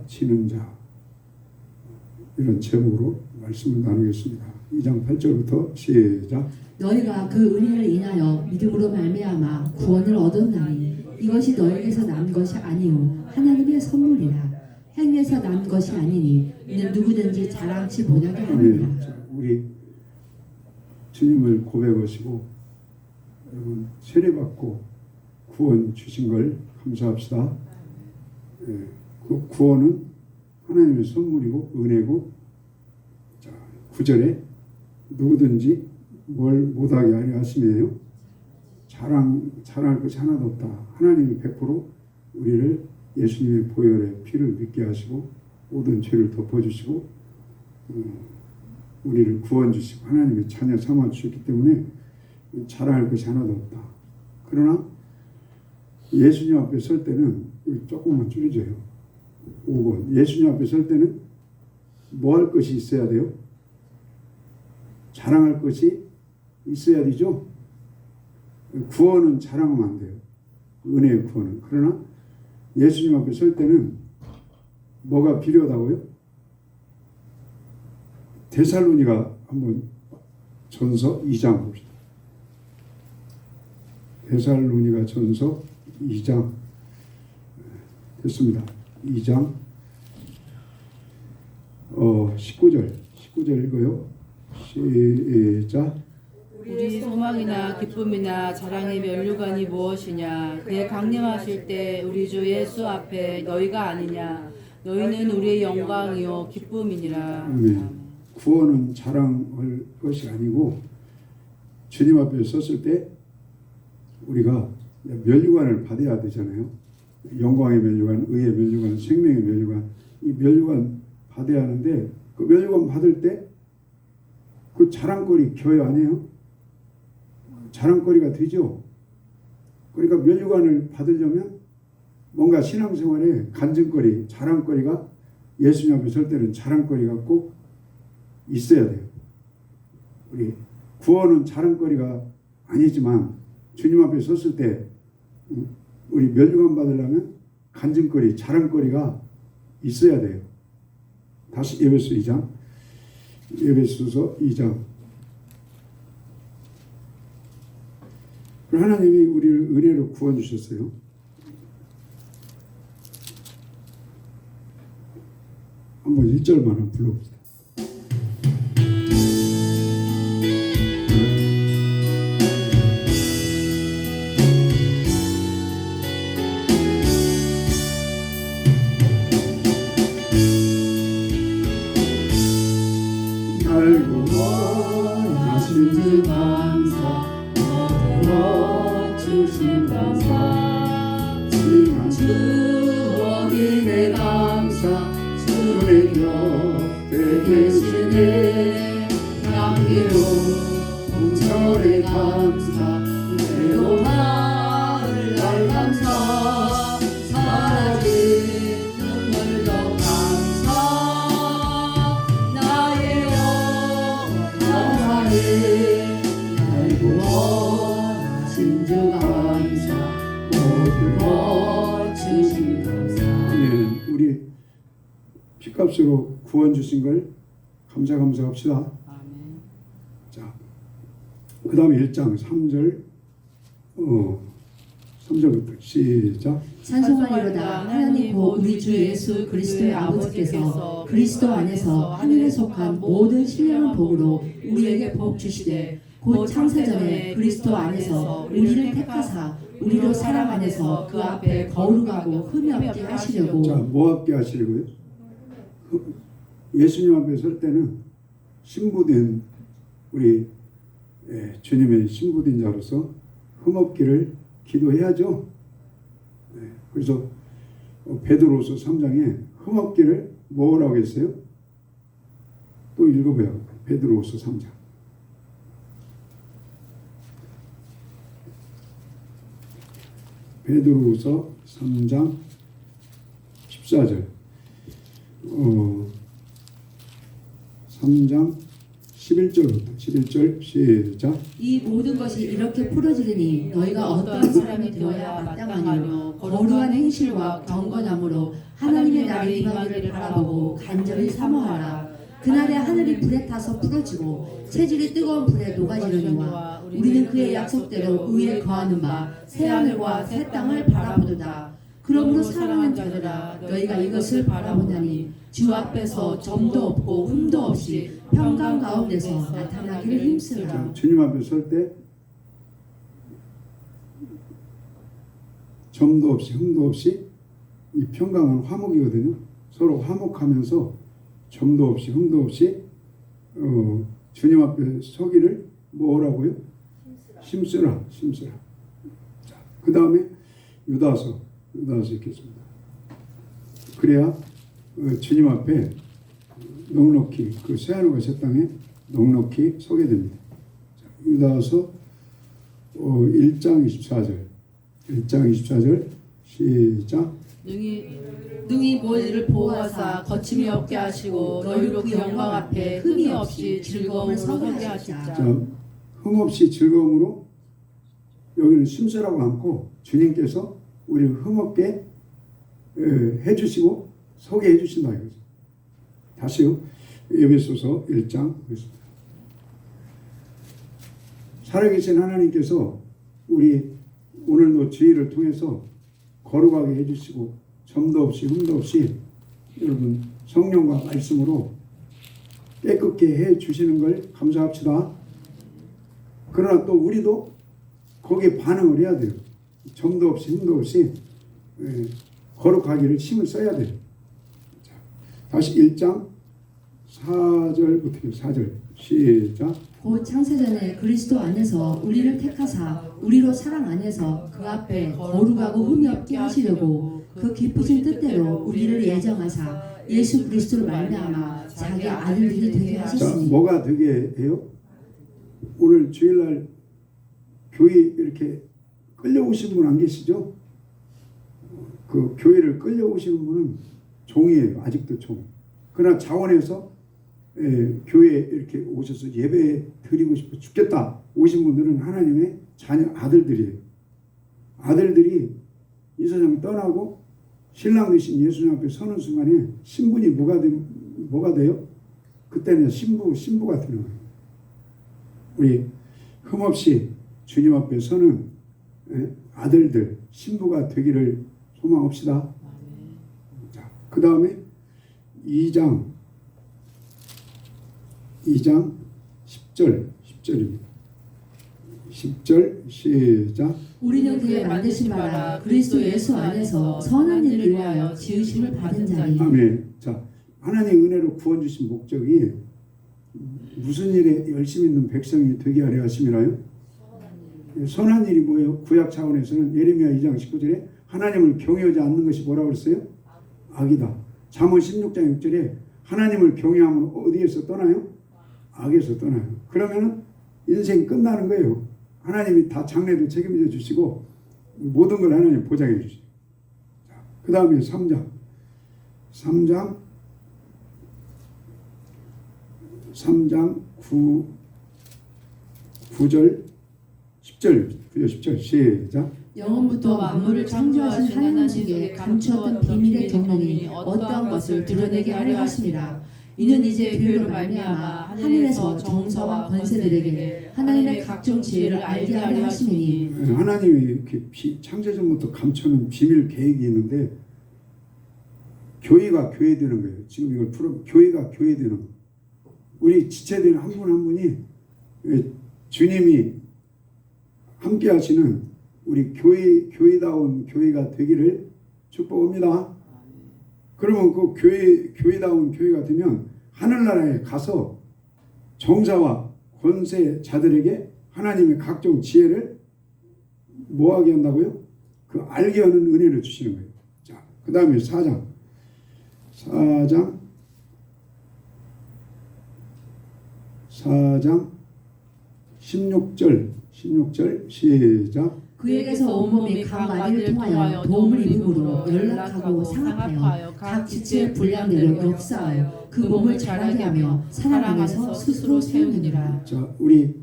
지는 자, 이런 제목으로 말씀을 나누겠습니다. 2장 8절부터 시작. 너희가 그 은혜를 인하여 믿음으로 말미암아 구원을 얻었나니 이것이 너희에게서 난 것이 아니요 하나님의 선물이라. 행위에서 난 것이 아니니 이는 누구든지 자랑치 못하게 하느니라. 우리 주님을 고백하시고 여러분 세례받고 구원 주신 걸 감사합시다. 그 구원은 하나님의 선물이고 은혜고, 자, 9절에 누구든지 뭘 못하게 하려 하심이에요. 자랑할 것이 하나도 없다. 하나님이 100% 우리를 예수님의 보혈의 피를 믿게 하시고 모든 죄를 덮어주시고 우리를 구원 주시고 하나님의 자녀 삼아 주셨기 때문에 자랑할 것이 하나도 없다. 그러나 예수님 앞에 설 때는, 조금만 줄여줘요. 5번. 예수님 앞에 설 때는 뭐 할 것이 있어야 돼요? 자랑할 것이 있어야 되죠. 구원은 자랑하면 안 돼요. 은혜의 구원은. 그러나 예수님 앞에 설 때는 뭐가 필요하다고요? 데살로니가 한번 전서 2장 봅시다. 데살로니가 전서 2장 됐습니다. 2장 19절 읽어요. 시작. 우리 소망이나 기쁨이나 자랑의 면류관이 무엇이냐? 그의 강림하실 때 우리 주 예수 앞에 너희가 아니냐? 너희는 우리의 영광이요 기쁨이니라. 구원은 자랑할 것이 아니고 주님 앞에 섰을 때 우리가 면류관을 받아야 되잖아요. 영광의 면류관, 의의 면류관, 생명의 면류관, 이 면류관 받아야 하는데 그 면류관 받을 때 그 자랑거리 교회 아니에요? 자랑거리가 되죠. 그러니까 면류관을 받으려면 뭔가 신앙생활에 간증거리, 자랑거리가, 예수님 앞에 설 때는 자랑거리가 꼭 있어야 돼요. 우리 구원은 자랑거리가 아니지만 주님 앞에 섰을 때 우리 면류관 받으려면 간증거리, 자랑거리가 있어야 돼요. 다시 에베소 2장, 에베소서 2장. 하나님이 우리를 은혜로 구원 주셨어요. 한번 1절만 불러봅시다. 알고 원하신 주 감사, 얻어 주신 감사, 지난 추억이네 감사, 주의 곁에 계시네 향기로운 공철의 감사, 애도할 날 감사, 사라진 눈물도 감사, 나의 영원하네 알고 원하신 주 감사, 모두 주신 감사. 우리 피값으로 구원 주신 걸 감사합시다. 아멘. 자, 그 다음에 1장 3절 3절부터 시작. 찬송하리로다. 하나님 곧 우리 주 예수 그리스도의 아버지께서 그리스도 안에서 하늘에 속한 모든 신령한 복으로 우리에게 복 주시되 곧 창세전에 그리스도 안에서 우리를 택하사 우리로 사랑 안에서 그 앞에 거룩하고 흠이 없게 하시려고. 자, 뭐 없게 하시려고요? 예수님 앞에 설 때는 신부된 우리 주님의 신부된 자로서 흠없기를 기도해야죠. 그래서 베드로서 3장에 흠없기를 뭐라고 했어요? 또 읽어봐요. 베드로서 3장. 베드로서 3장 14절. 3장 11절부터 11절 시작. 이 모든 것이 이렇게 풀어지리니 너희가 어떠한 사람이 되어야 마땅하뇨 거룩한 행실과 경건함으로 하나님의 날이 임하기를 바라보고 간절히 사모하라. 그날에 하늘이 불에 타서 부러지고 체질이 뜨거운 불에 녹아지려니와 우리는 그의 약속대로 의에 거하는 바 새하늘과 새 땅을 바라보도다. 그러므로 사랑하는 자들아 너희가 이것을 바라보나니 주 앞에서 점도 없고 흠도 없이 평강 가운데서 나타나기를 힘쓰라. 자, 주님 앞에 설 때 점도 없이 흠도 없이 이 평강은 화목이거든요. 서로 화목하면서 점도 없이 흠도 없이 주님 앞에 서기를 뭐라고요? 힘쓰라. 자, 그 다음에 유다서 읽겠습니다. 그래야 주님 앞에 넉넉히 그 새하늘과 새 땅에 넉넉히 서게 됩니다. 자, 유다서 1장 24절 시작. 능히 너희를 보호하사 거침이 없게 하시고 너희로 그 영광 앞에 흠이 없이 즐거움으로 서게 하시자. 자, 흠 없이 즐거움으로 여기는 심쓰라고 않고 주님께서 우리를 흠없게 해주시고 서게 해주신다 이거죠. 다시요. 에베소서 1장 보겠습니다. 살아계신 하나님께서 우리 오늘도 주의를 통해서 거룩하게 해주시고 점도 없이 흠도 없이 여러분 성령과 말씀으로 깨끗게 해주시는 걸 감사합시다. 그러나 또 우리도 거기에 반응을 해야 돼요. 점도 없이 흠도 없이 거룩하기를 힘을 써야 돼요. 자, 다시 1장 4절부터 4절 시작. 곧 창세전에 그리스도 안에서 우리를 택하사 우리로 사랑 안에서 그 앞에 거룩하고 흠이 없게 하시려고 그 기쁘신 뜻대로 우리를 예정하사 예수 그리스도로 말미암아 자기 아들들이 되게 자, 하셨으니. 뭐가 되게 해요? 오늘 주일날 교회 이렇게 끌려오신 분 안 계시죠? 그 교회를 끌려오시는 분은 종이에요. 아직도 종. 그러나 자원에서 교회에 이렇게 오셔서 예배 드리고 싶어 죽겠다 오신 분들은 하나님의 자녀 아들들이에요. 아들들이 이 세상 떠나고 신랑 되신 예수님 앞에 서는 순간에 신분이 뭐가 돼요? 그때는 신부가 되는 거예요. 우리 흠없이 주님 앞에 서는 아들들 신부가 되기를 소망합시다. 자, 그 다음에 2장 10절입니다. 10절 시작. 우리는 그의 만드신 바라 그리스도 예수 안에서 선한 일을 위하여 지으심을 받은 자니. 아멘. 자, 하나님의 은혜로 구원 주신 목적이 무슨 일에 열심히 있는 백성이 되게 하려 하심이라요? 선한 일이 뭐예요? 구약 차원에서는 예레미야 2장 19절에 하나님을 경외하지 않는 것이 뭐라고 그랬어요? 악이다. 잠언 16장 6절에 하나님을 경외하면 어디에서 떠나요? 악에서 떠나요. 그러면 인생 끝나는 거예요. 하나님이 다 장래도 책임져 주시고 모든 걸 하나님 보장해 주시죠. 그 다음에 3장 9절 10절 시작. 영원부터 만물을 창조하신 하나님께 감추었던 비밀의 경륜이 어떠한 것을 드러내게 하려 하심이라. 이는 이제 교회로 말미암아 하늘에서 정사와 권세들에게 하나님의 각종 지혜를 알게 하려 하심이니. 하나님이 이렇게 창세전부터 감춰놓은 비밀 계획이 있는데 교회가 교회되는 거예요. 지금 이걸 교회가 교회되는 거예요. 우리 지체되는 한 분 한 분이 주님이 함께 하시는 우리 교회다운 교회가 되기를 축복합니다. 그러면 그 교회다운 교회가 되면 하늘나라에 가서 정사와 권세자들에게 하나님의 각종 지혜를 뭐하게 한다고요? 그 알게 하는 은혜를 주시는 거예요. 자, 그 다음에 4장 16절 시작. 그에게서 온몸이 각 마디를 통하여 도움을 입음으로 연락하고 상합하여 각 지체의 분량대로 역사하여 그 몸을 자라게 하며 사랑 안에서 스스로 세우느니라. 자, 우리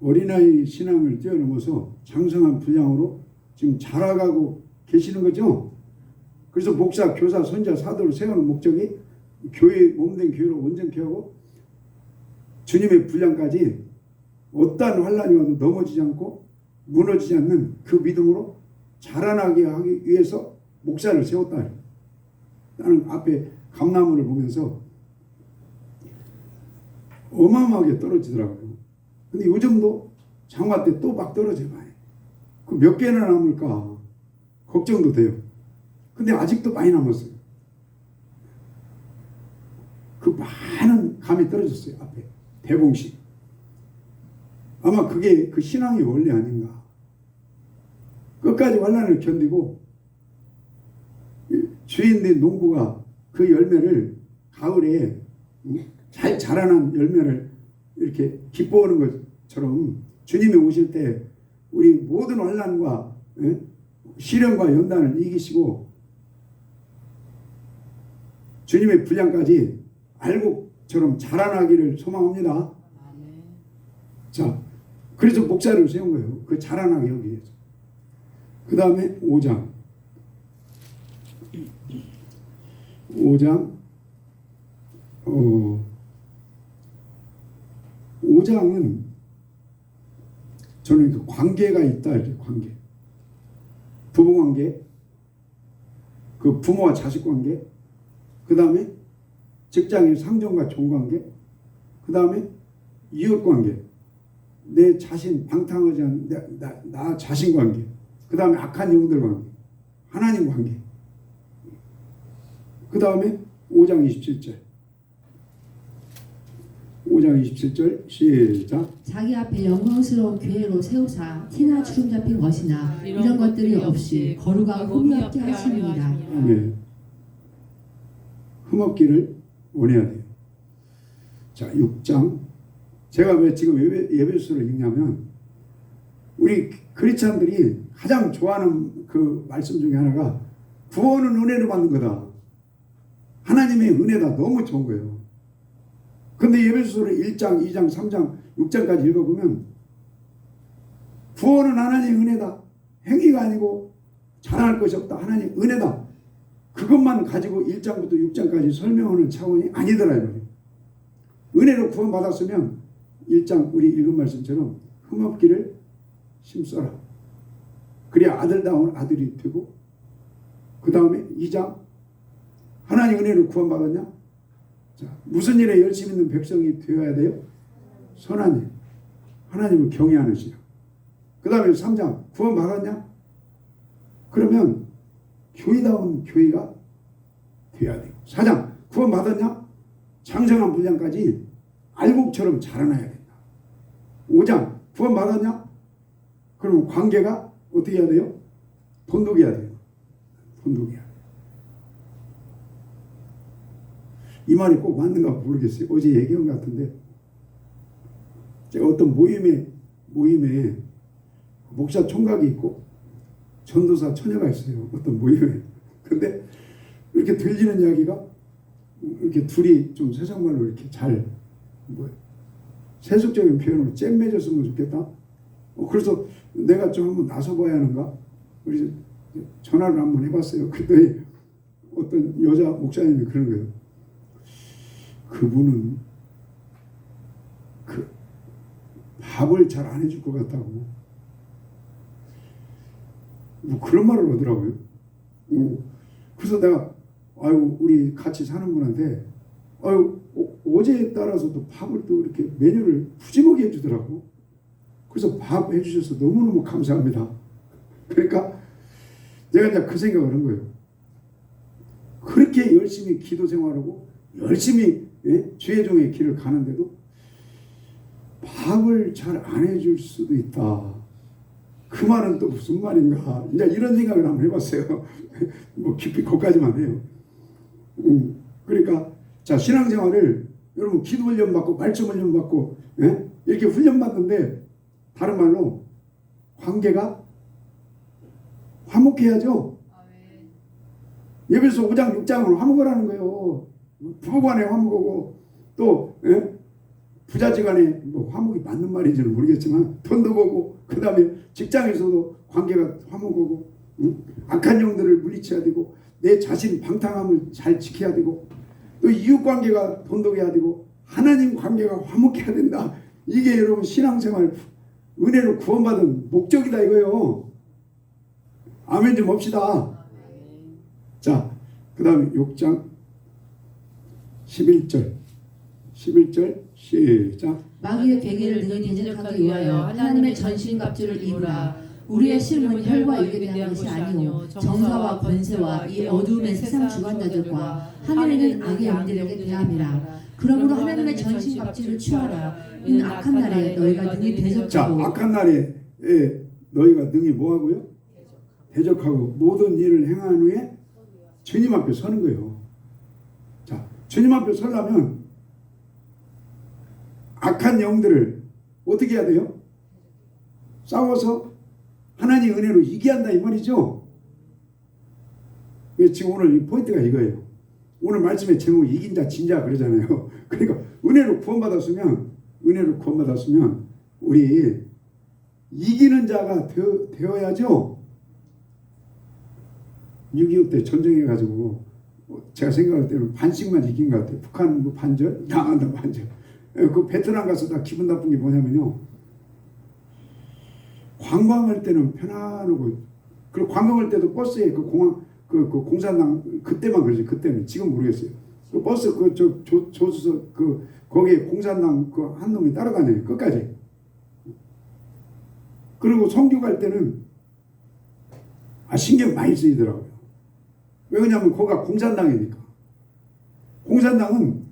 어린아이 신앙을 뛰어넘어서 장성한 분량으로 지금 자라가고 계시는 거죠? 그래서 목사, 교사, 선자, 사도를 세우는 목적이 교회, 몸된 교회를 온전케 하고 주님의 분량까지 어떠한 환란이 와도 넘어지지 않고 무너지지 않는 그 믿음으로 자라나게 하기 위해서 목사를 세웠다. 나는 앞에 감나무를 보면서 어마어마하게 떨어지더라고요. 근데 요즘도 장마 때 또 막 떨어져요. 그 몇 개나 남을까 걱정도 돼요. 근데 아직도 많이 남았어요. 그 많은 감이 떨어졌어요. 앞에 대봉식. 아마 그게 그 신앙의 원리 아닌가. 끝까지 환난을 견디고 주인된 농부가 그 열매를 가을에 잘 자라난 열매를 이렇게 기뻐하는 것처럼 주님이 오실 때 우리 모든 환난과 시련과 연단을 이기시고 주님의 분량까지 알곡처럼 자라나기를 소망합니다. 자, 그래서 목사를 세운 거예요. 그 자라나게 하기 위해서. 그 다음에 5장. 5장은 저는 그 관계가 있다. 이렇게 관계. 부부 관계, 그 부모와 자식 관계, 그 다음에 직장인 상종과 종관계, 그 다음에 이웃 관계, 내 자신 방탕하지 않은 나 자신 관계, 그 다음에 악한 영들 관계, 하나님 관계, 그 다음에 5장 27절. 5장 27절 시작. 자기 앞에 영광스러운 교회로 세우사 티나 주름 잡힌 것이나 이런 것들이 없이 거룩하고 흠이 없게 하시느니라. 아멘. 흠없기를 원해야 돼요. 자, 6장. 제가 왜 지금 에베소서를 읽냐면 우리 크리스찬들이 가장 좋아하는 그 말씀 중에 하나가 구원은 은혜로 받는 거다. 하나님의 은혜다. 너무 좋은 거예요. 근데 에베소서를 1장, 2장, 3장, 6장까지 읽어보면 구원은 하나님의 은혜다. 행위가 아니고 자랑할 것이 없다. 하나님의 은혜다. 그것만 가지고 1장부터 6장까지 설명하는 차원이 아니더라. 이 말이에요. 은혜로 구원받았으면 1장 우리 읽은 말씀처럼 흠없기를 심써라. 그래야 아들다운 아들이 되고 그 다음에 2장 하나님 은혜로 구원받았냐? 자, 무슨 일에 열심히 있는 백성이 되어야 돼요? 선한 일. 하나님을 경외하는 신앙. 그 다음에 3장 구원받았냐? 그러면 교회다운 교회가 되어야 돼요. 4장 구원받았냐? 장성한 분량까지 알곡처럼 자라나야 된다. 5장 구원받았냐? 그러면 관계가 어떻게 해야 돼요? 돈독해야 돼요. 돈독해야 돼요. 이 말이 꼭 맞는가 모르겠어요. 어제 얘기한 것 같은데 제가 어떤 모임에 목사 총각이 있고 전도사 처녀가 있어요. 어떤 모임에. 근데 이렇게 들리는 이야기가 이렇게 둘이 좀 세상말로 이렇게 잘 세속적인 표현으로 잼 맺었으면 좋겠다. 그래서 내가 좀 한번 나서봐야 하는가. 그래서 전화를 한번 해봤어요. 그랬더니 어떤 여자 목사님이 그런 거예요. 그분은 그 밥을 잘 안 해줄 것 같다고. 뭐 그런 말을 하더라고요. 그래서 내가 아유 우리 같이 사는 분한테 아유 어제에 따라서도 밥을 또 이렇게 메뉴를 푸짐하게 해주더라고. 그래서 밥 해주셔서 너무너무 감사합니다. 그러니까 내가 이제 그 생각을 한 거예요. 그렇게 열심히 기도 생활하고 열심히 주의 종의 길을 가는데도 밥을 잘 안 해줄 수도 있다. 그 말은 또 무슨 말인가. 이제 이런 생각을 한번 해봤어요. 뭐 깊이 거기까지만 해요. 그러니까 자 신앙생활을 여러분 기도 훈련 받고 말씀 훈련 받고 이렇게 훈련 받는데 다른 말로 관계가 화목해야죠. 예배소 5장 6장으로 화목을 하는 거예요. 부부간에 화목하고 또 부자지간에 뭐 화목이 맞는 말인지는 모르겠지만 돈도 보고 그 다음에 직장에서도 관계가 화목하고 악한 영들을 물리쳐야 되고 내 자신 방탕함을 잘 지켜야 되고 또 이웃관계가 돈독해야 되고 하나님 관계가 화목해야 된다. 이게 여러분 신앙생활 은혜로 구원받은 목적이다 이거요. 아멘 좀 합시다. 자, 그 다음에 6장 11절 시작. 마귀의 계기를 능히 대적하기 위하여 하나님의 전신갑주를 입으라. 우리의 실험은 혈과 육에 대한 것이 아니오 정사와 권세와 이 어두움의 세상 주관자들과 하늘에 있는 악의 영들에게 대함이라. 그러므로 하나님의 전신갑주를 취하라. 이는 악한 날에 너희가 능히 자, 대적하고 악한 날에 너희가 능히 뭐하고요? 대적하고 모든 일을 행한 후에 주님 앞에 서는 거예요. 자, 주님 앞에 서려면 악한 영들을 어떻게 해야 돼요? 싸워서 하나님 은혜로 이겨야 한다 이 말이죠. 지금 오늘 이 포인트가 이거예요. 오늘 말씀의 제목이 이긴 자 진 자 그러잖아요. 그러니까 은혜로 구원받았으면 우리 이기는 자가 되어야죠. 6.25 때 전쟁해가지고 제가 생각할 때는 반씩만 이긴 것 같아요. 북한 뭐 반절? 당한다 반절. 그 베트남 가서 다 기분 나쁜 게 뭐냐면요. 관광할 때는 편안하고 그리고 관광할 때도 버스에 그 공항 그 공산당 그때만 그러지 그때는 지금 모르겠어요. 그 버스 그 조수석 그 거기에 공산당 그 한 놈이 따라다녀요 끝까지. 그리고 선교 갈 때는 신경 많이 쓰이더라고요. 왜냐하면 거기가 공산당이니까. 공산당은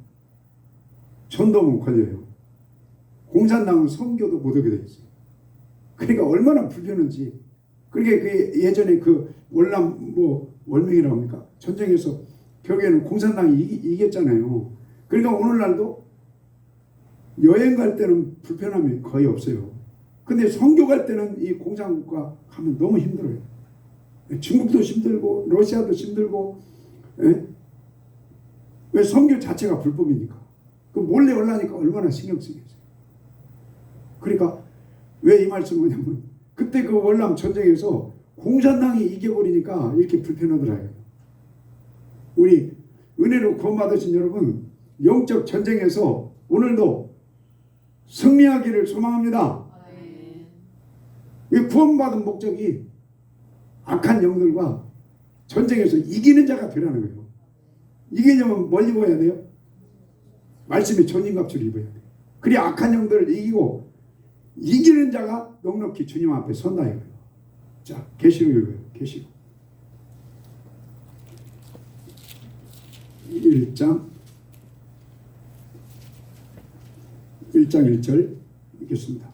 전도면 걸려요. 공산당은 선교도 못 오게 돼 있어요. 그러니까 얼마나 불편한지. 그러니까 그 예전에 그 월남 뭐 월명이라고 합니까? 전쟁에서 결국에는 공산당이 이겼잖아요. 그러니까 오늘날도 여행 갈 때는 불편함이 거의 없어요. 근데 선교 갈 때는 이 공산국가 가면 너무 힘들어요. 중국도 힘들고 러시아도 힘들고 왜 선교 자체가 불법이니까. 그 몰래 올라니까 얼마나 신경 쓰겠어요. 그러니까 왜 이 말씀을 하냐면 그때 그 월남 전쟁에서 공산당이 이겨버리니까 이렇게 불편하더라고요. 우리 은혜로 구원받으신 여러분 영적 전쟁에서 오늘도 승리하기를 소망합니다. 이 구원받은 목적이 악한 영들과 전쟁에서 이기는 자가 되라는 거예요. 이기려면 뭘 입어야 돼요? 말씀의 전신갑주를 입어야 돼요. 그래야 악한 영들을 이기고 이기는 자가 넉넉히 주님 앞에 선다 이거예요. 자, 계시록 읽어요. 계시록 1장 1절 읽겠습니다.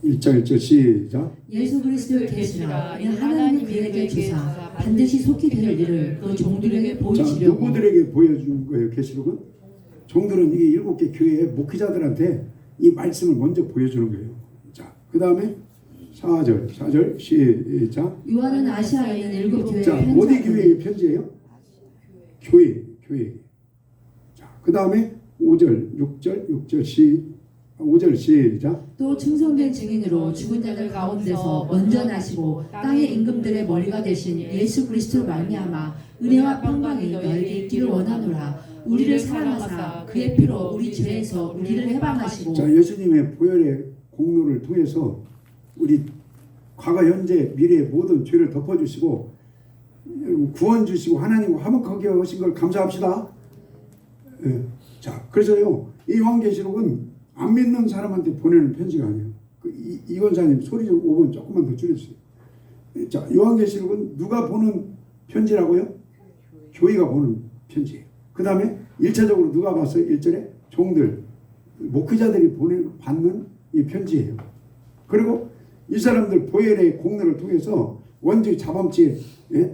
1장 1절 시작. 예수 그리스도의 계시라. 이는 하나님 그에게 주사 반드시 속히 될 일을 그 종들에게 자, 보이시려고. 누구들에게 보여준 거예요? 계시록은 종들은 이게 7개 교회의 목회자들한테 이 말씀을 먼저 보여주는 거예요. 자, 그 다음에 4절 시작. 요한은 아시아에 있는 7 교회에 자, 어디 교회의 편지예요? 교회. 자, 그 다음에 5절 시작. 또 충성된 증인으로 죽은 자들 가운데서 먼저 나시고 땅의 임금들의 머리가 되신 예수 그리스도로 말미암아 은혜와 평강이 너에게 있기를 원하노라. 우리를 사랑하사 그의 피로 우리 죄에서 우리를 해방하시고. 자, 예수님의 보혈의 공로를 통해서 우리 과거 현재 미래의 모든 죄를 덮어주시고 구원 주시고 하나님과 화목하게 하신 걸 감사합시다. 자, 그래서요 이 요한계시록은 안 믿는 사람한테 보내는 편지가 아니에요. 이건사님 소리 좀 5분 조금만 더 줄여주세요. 자, 요한계시록은 누가 보는 편지라고요? 교회가 보는 편지예요. 그 다음에 1차적으로 누가 봤어요? 1절에 종들, 목회자들이 받는 이 편지예요. 그리고 이 사람들 보혈의 공로를 통해서 원죄 자범죄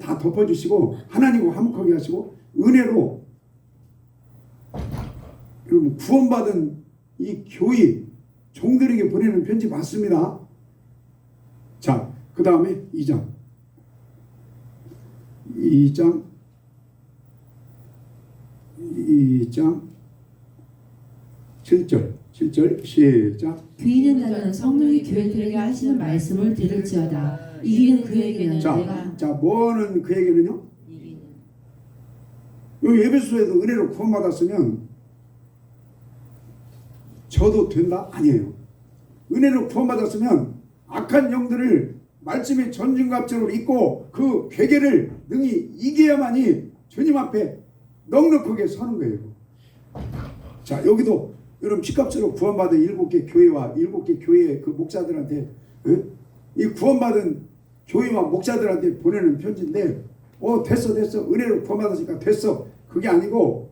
다 덮어주시고 하나님과 화목하게 하시고 은혜로 여러분 구원받은 이 교회 종들에게 보내는 편지 맞습니다. 자, 그 다음에 2장 7절 시작. 귀 있는 자는 성령이 교회들에게 하시는 말씀을 들을지어다. 이기는 그에게는 내가. 자, 뭐는 그에게는요? 여기 에베소에도 은혜로 구원받았으면 저도 된다? 아니에요. 은혜로 구원받았으면 악한 영들을 말씀의 전진갑주로 입고 그 괴계를 능히 이겨야만이 주님 앞에 넉넉하게 서는 거예요. 자, 여기도 여러분 피값으로 구원받은 7개 교회와 7개 교회 그 목사들한테 이 구원받은 교회와 목사들한테 보내는 편지인데 됐어 은혜로 구원받았으니까 됐어. 그게 아니고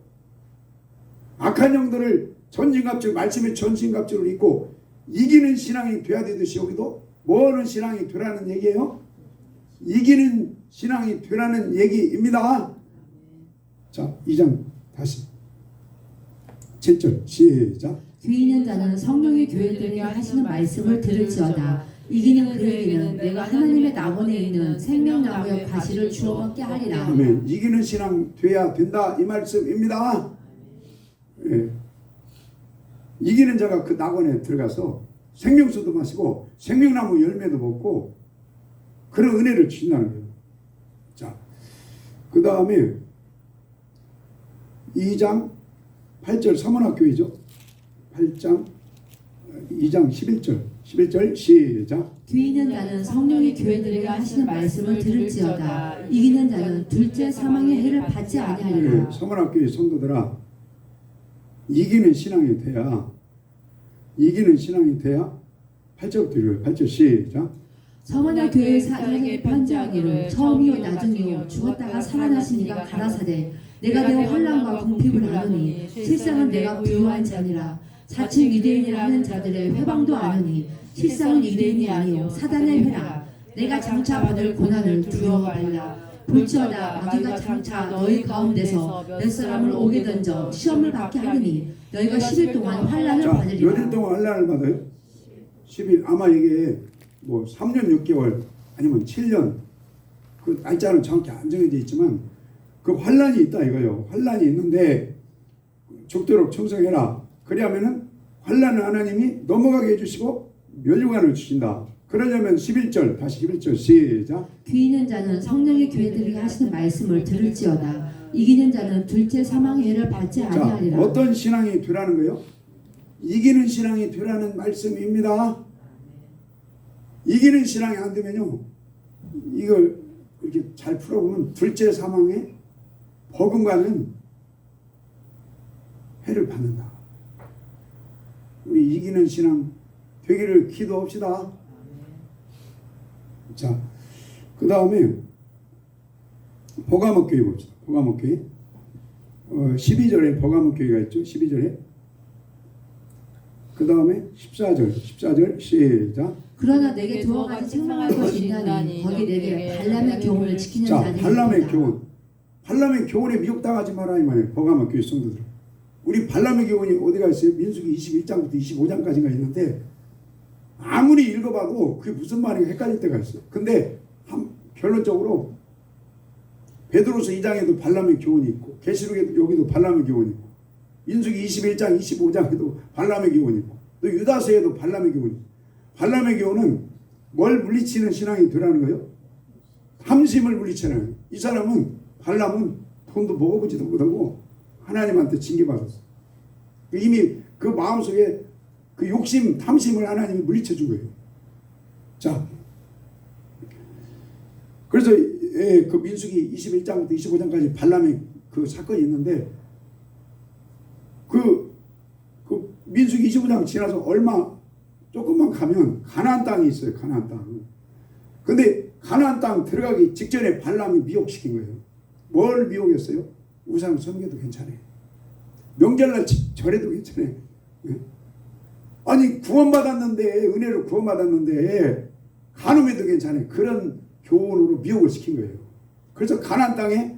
악한 영들을 전진갑주 말씀의 전진갑주를 입고 이기는 신앙이 돼야 되듯이 여기도 뭐하는 신앙이 되라는 얘기예요? 이기는 신앙이 되라는 얘기입니다. 자, 2장 다시 7절 시작. 귀 있는 자는 성령이 교회들에게 하시는 말씀을 들을지어다. 이기는 그에게는 내가 하나님의 낙원에 있는 생명나무의 과실을 주어 먹게 하리라. 아멘. 이기는 신앙 돼야 된다 이 말씀입니다. 예. 이기는 자가 그 낙원에 들어가서 생명수도 마시고 생명나무 열매도 먹고 그런 은혜를 주신다는 거예요. 자, 그 다음에 2장 8절 서문학교이죠. 8장 2장 11절 시작. 귀 있는 자는 성령이 교회들에게 하시는 말씀을 들을지어다. 이기는 자는 둘째 사망의 해를 받지 아니하리라. 서문학교의 성도들아, 이기는 신앙이 돼야 8절부터 읽어요. 8절 시작. 서머나 교회 사람에게 편지하기를 처음이요 나중이요 죽었다가 살아나시니가 가라사대 내가 내 환난과 궁핍을 아느니 실상은 내가 부유한 자니라. 자칭 유대인이라 하는 자들의 회방도 아느니 실상은 유대인이 아니요 사단의 회라. 내가 장차 받을 고난을 두려워 말라. 볼지어다 마귀가 장차 너희 가운데서 몇 사람을 오게 던져 시험을 받게 하리니 너희가 10일 동안 환난을 자, 받으리라. 몇일 동안 환난을 받아요? 10일. 아마 이게 뭐 3년 6개월 아니면 7년 그 날짜는 정확히 안 정해져 있지만 그 환난이 있다 이거요. 환난이 있는데 죽도록 청성해라. 그리하면은 환난을 하나님이 넘어가게 해주시고 면류관을 주신다. 그러려면 11절 다시 11절 시작. 귀 있는 자는 성령의 교회들에게 하시는 말씀을 들을지어다. 이기는 자는 둘째 사망의 해를 받지 자, 아니하리라. 어떤 신앙이 되라는 거예요? 이기는 신앙이 되라는 말씀입니다. 이기는 신앙이 안 되면요, 이걸 이렇게 잘 풀어보면 둘째 사망에 버금가는 해를 받는다. 우리 이기는 신앙 되기를 기도합시다. 자, 그 다음에 버가목교회 봅시다. 버가목교회 12절에 버가목교회가 있죠. 12절에 그 다음에 14절 시작. 그러나 내게 두어 가지 책망할 것이 있나니 거기 내게 발람의 교훈을 지키는 자, 자들이 발람의 있다. 교훈. 발람의 교훈에 미혹당하지 마라 이 말이에요. 버가목교회 성도들. 우리 발람의 교훈이 어디가 있어요? 민수기 21장부터 25장까지가 있는데 아무리 읽어봐도 그게 무슨 말인가 헷갈릴 때가 있어요. 근데 결론적으로 베드로서 2장에도 발람의 교훈이 있고 계시록에도 여기도 발람의 교훈이 있고 민수기 21장 25장에도 발람의 교훈이 있고 또 유다서에도 발람의 교훈이 있고 발람의 교훈은 뭘 물리치는 신앙이 되라는 거예요? 탐심을 물리치는 거예요. 이 사람은 발람은 돈도 먹어보지도 못하고 하나님한테 징계받았어. 이미 그 마음속에 그 욕심, 탐심을 하나님이 물리쳐 준 거예요. 자, 그래서 그 민수기 21장부터 25장까지 발람의 그 사건이 있는데 그 민수기 25장 지나서 얼마 조금만 가면 가나안 땅이 있어요. 가나안 땅. 근데 가나안 땅 들어가기 직전에 발람이 미혹시킨 거예요. 뭘 미혹했어요? 우상 섬겨도 괜찮아요. 명절날 절에도 괜찮아요. 아니 구원받았는데 은혜로 구원받았는데 간음해도 괜찮아요. 그런 교훈으로 미혹을 시킨 거예요. 그래서 가나안 땅에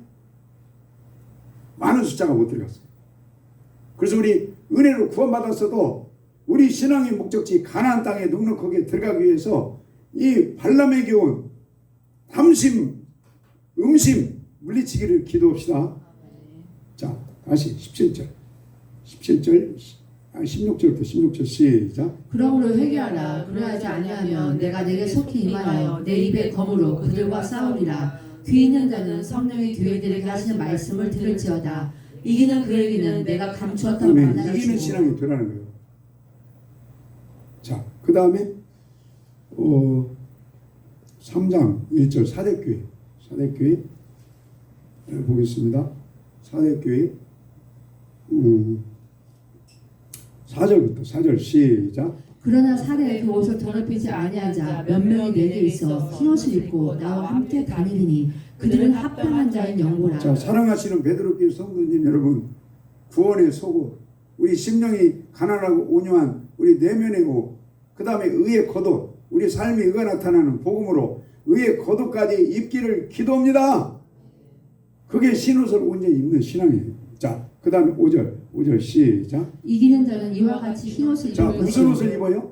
많은 숫자가 못 들어갔어요. 그래서 우리 은혜로 구원받았어도 우리 신앙의 목적지 가나안 땅에 넉넉하게 들어가기 위해서 이 발람의 교훈, 탐심, 음심 물리치기를 기도합시다. 자, 다시 16절부터 16절 시작. 그러므로 회개하라. 그러하지 아니하면 내가 내게 속히 임하여 내 입의 검으로 그들과 싸우리라. 귀 있는 자는 성령이 교회들에게 하시는 말씀을 들을지어다. 이기는 그에게는 내가 감추었던 아멘. 만나를 이기는 주고. 신앙이 되라는 거예요. 자, 그 다음에 3장 1절 사대교회 보겠습니다. 사대교회 4절부터 4절 시작. 그러나 사대에 그 옷을 더럽히지 아니한 자 몇 명이 내게 있어 흰옷을 입고 나와 함께 다니리니 그들은 합당한 자인 영고라. 자, 사랑하시는 베드로교회 성도님 여러분, 구원의 속옷, 우리 심령이 가난하고 온유한 우리 내면의 옷, 그 다음에 의의 겉옷, 우리 삶의 의가 나타나는 복음으로 의의 겉옷까지 입기를 기도합니다. 그게 신옷을 온전히 입는 신앙이에요. 자, 그 다음에 5절 시작. 이기는 자는 이와 같이 흰옷을 자, 입을 무슨 것이요 옷을 입어요?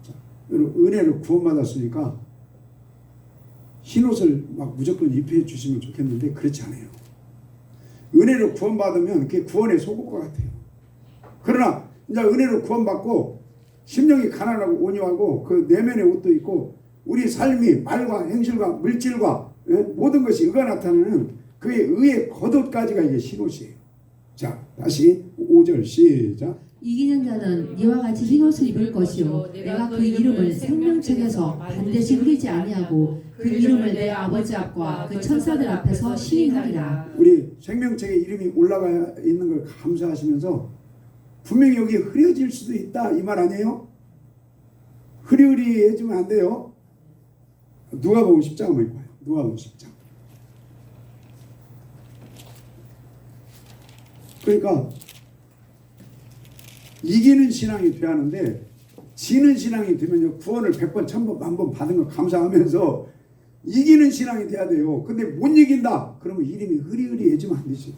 자, 여러분 은혜를 구원받았으니까 흰옷을 막 무조건 입혀 주시면 좋겠는데 그렇지 않아요. 은혜로 구원받으면 그게 구원의 속옷과 같아요. 그러나 이제 은혜로 구원받고 심령이 가난하고 온유하고 그 내면의 옷도 있고 우리 삶이 말과 행실과 물질과 모든 것이 의가 나타나는 그의 의의 겉옷까지가 이게 흰옷이에요. 자, 다시 5절 시작. 이기는 자는 이와 같이 흰옷을 입을 것이요 내가 그 이름을 생명책에서 반드시 흐리지 아니하고 그 이름을 내 아버지 앞과 그 천사들 앞에서 시인하리라. 우리 생명책에 이름이 올라가 있는 걸 감사하시면서 분명히 여기 흐려질 수도 있다 이 말 아니에요? 흐리흐리해지면 안 돼요. 누가복음 10장 한번 읽어요. 누가복음 10장. 그러니까 이기는 신앙이 돼야 하는데 지는 신앙이 되면요 구원을 100번, 1000번, 10,000번 받은 거 감사하면서 이기는 신앙이 돼야 돼요. 근데 못 이긴다 그러면 이름이 흐리흐리해지면 안 되지.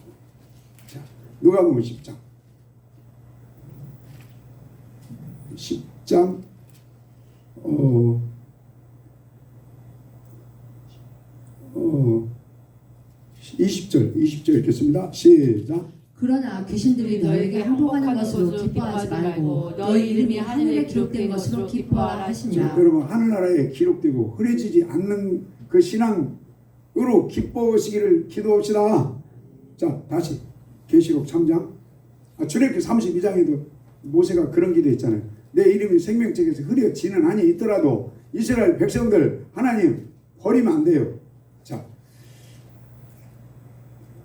자, 누가복음 10장 20절 읽겠습니다. 시작. 그러나 귀신들이 너에게 항복하는 것으로 기뻐하지 말고 너희 이름이 하늘에 기록된 것으로 기뻐하라 하시니라. 여러분 하늘나라에 기록되고 흐려지지 않는 그 신앙으로 기뻐하시기를 기도합시다. 자, 다시 계시록 3장 출애굽기 32장에도 모세가 그런 기도했잖아요. 내 이름이 생명책에서 흐려지는 한이 있더라도 이스라엘 백성들 하나님 버리면 안 돼요. 자,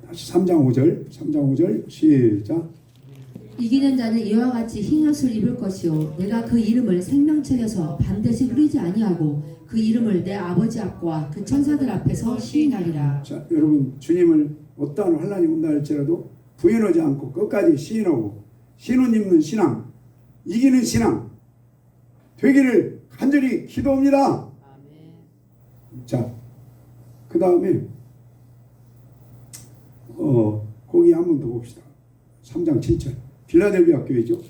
다시 3장 5절 시작. 이기는 자는 이와 같이 흰옷을 입을 것이요 내가 그 이름을 생명책에서 반드시 흐리지 아니하고 그 이름을 내 아버지 앞과 그 천사들 앞에서 시인하리라. 자, 여러분 주님을 어떠한 환난이 온다 할지라도 부인하지 않고 끝까지 시인하고 신혼 입는 신앙, 이기는 신앙 되기를 간절히 기도합니다. 자, 그 다음에 거기 한 번 더 봅시다. 3장 7절 빌라델비아 교회죠.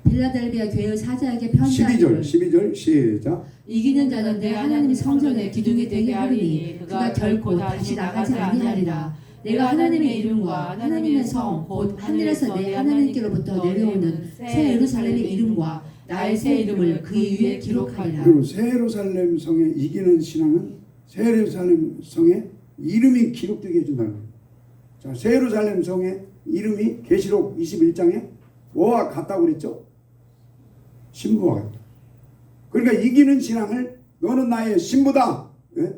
빌라델비아 교회의 사자에게 편지하기를 12절 시작. 이기는 자는 내 하나님 성전의 기둥이 되게 하리니 그가 결코 다시 나가지 아니하리라. 내가 하나님의 이름과 하나님의 성 곧 하늘에서 내 하나님께로부터 내려오는 새 예루살렘의 이름과 나의 새 이름을 그 위에 기록하리라. 그리고 새 예루살렘 성에 이기는 신앙은 새 예루살렘 성에 이름이 기록되게 해준다는 거예요. 자, 새 예루살렘 성의 이름이 계시록 21장에 뭐와 같다고 그랬죠? 신부와 같다. 그러니까 이기는 신앙을 너는 나의 신부다. 예?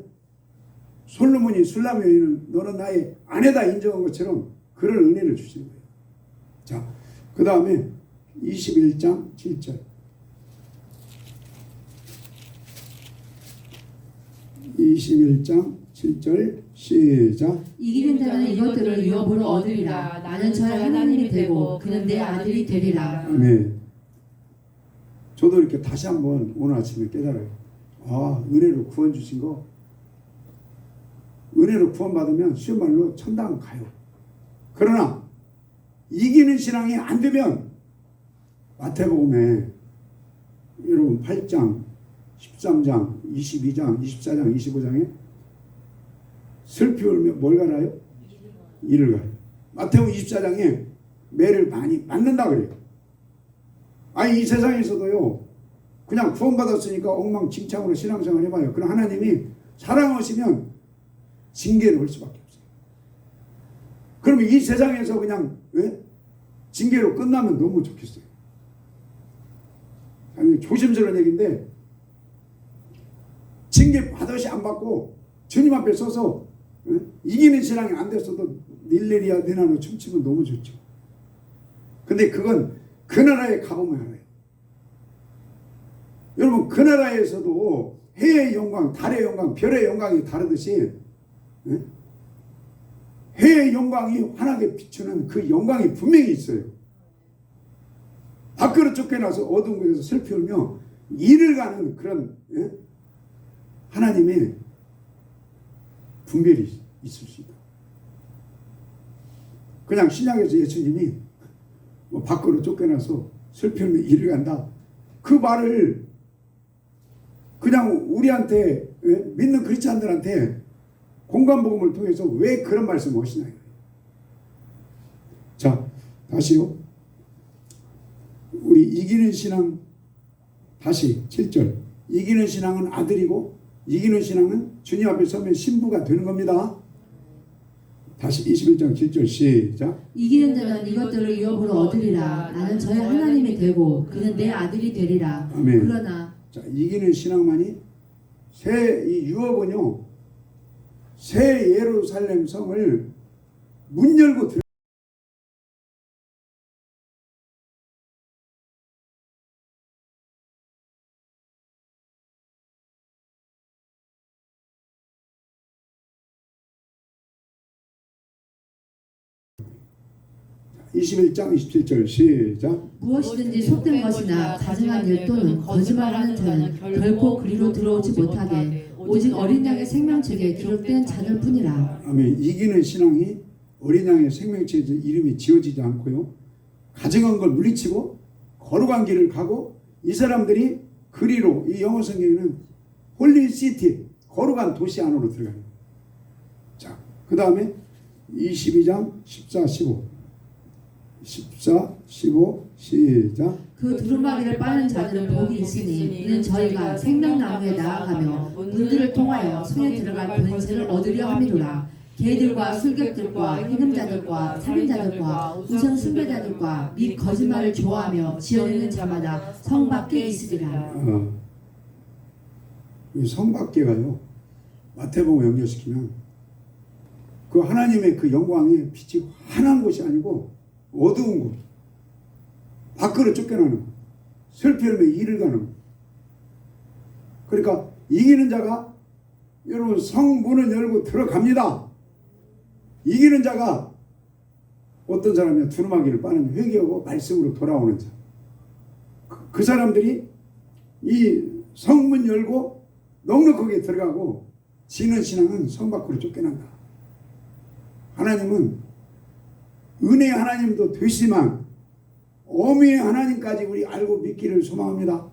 솔로몬이 술람 여인은 너는 나의 아내다 인정한 것처럼 그런 은혜를 주시는 거예요. 자, 그 다음에 21장 7절. 21장 7절 시작. 이기는 자는 이것들을 유업으로 얻으리라. 나는 저의 하나님이 되고 그는 내 아들이 되리라. 아멘. 저도 이렇게 다시 한번 오늘 아침에 깨달아요. 아, 은혜로 구원 주신 거, 은혜로 구원 받으면 쉬운 말로 천당 가요. 그러나 이기는 신앙이 안 되면 마태복음에 여러분 8장 13장 22장 24장 25장에 슬피 울며 뭘 가라요? 이를 가요. 마태복음 24장에 매를 많이 맞는다 그래요. 아니 이 세상에서도요 그냥 구원받았으니까 엉망진창으로 신앙생활 해봐요. 그럼 하나님이 사랑하시면 징계를 할 수밖에 없어요. 그러면 이 세상에서 그냥 징계로 끝나면 너무 좋겠어요. 아니, 조심스러운 얘기인데 징계 받으시 안 받고 주님 앞에 서서 이기는 신앙이 안 됐어도 닐레리아 네나노 춤추면 너무 좋죠. 근데 그건 그 나라에 가보면 알아요. 여러분 그 나라에서도 해의 영광, 달의 영광, 별의 영광이 다르듯이 해의 영광이 환하게 비추는 그 영광이 분명히 있어요. 밖으로 쫓겨나서 어두운 곳에서 슬피 울며 이를 가는 그런 하나님의 분별이 있을 수 있다. 그냥 신약에서 예수님이 뭐 밖으로 쫓겨나서 슬피 울며 이를 간다. 그 말을 그냥 우리한테 믿는 크리스찬들한테 공간복음을 통해서 왜 그런 말씀을 하시냐. 자, 다시요. 우리 이기는 신앙 다시 7절. 이기는 신앙은 아들이고 이기는 신앙은 주님 앞에 서면 신부가 되는 겁니다. 다시 21장 7절 시작. 이기는 자는 이것들을 유업으로 얻으리라. 나는 저의 하나님이 되고 그는 내 아들이 되리라. 아멘. 그러나 자, 이기는 신앙만이 이 유업은요, 새 예루살렘 성을 문 열고 들어. 자, 21장 27절 시작. 무엇이든지 속된 것이나 가증한 일 또는 거짓말하는 자는 결코 그리로 들어오지 못하게 오직 어린 양의 생명책에 기록된 자들 뿐이라. 아멘. 이기는 신앙이 어린 양의 생명책에 이름이 지어지지 않고요, 가증한 걸 물리치고 거룩한 길을 가고 이 사람들이 그리로, 이 영어 성경에는 홀리 시티, 거룩한 도시 안으로 들어가요. 자, 그 다음에 22장 14, 15 14, 15 시작. 그 두루마기를 빠는 자들은 복이 있으니 이는 저희가 생명나무에 나아가며 문들을 통하여 손에 들어갈 권세를 얻으려 함이로라. 개들과 술객들과 희금자들과 살인자들과 우상 숭배자들과 및 거짓말을 좋아하며 지어내는 자마다 성 밖에 있으리라. 이 성 밖에가요, 마태복음 연결시키면 그 하나님의 그 영광의 빛이 환한 곳이 아니고 어두운 곳, 밖으로 쫓겨나는 곳, 슬피 울며 이를 가는 곳. 그러니까 이기는 자가 여러분 성문을 열고 들어갑니다. 이기는 자가 어떤 사람이냐, 두루마기를 빠는 회개하고 말씀으로 돌아오는 자. 그 사람들이 이 성문 열고 넉넉하게 들어가고, 지는 신앙은 성 밖으로 쫓겨난다. 하나님은 은혜의 하나님도 되시지만 어미의 하나님까지 우리 알고 믿기를 소망합니다.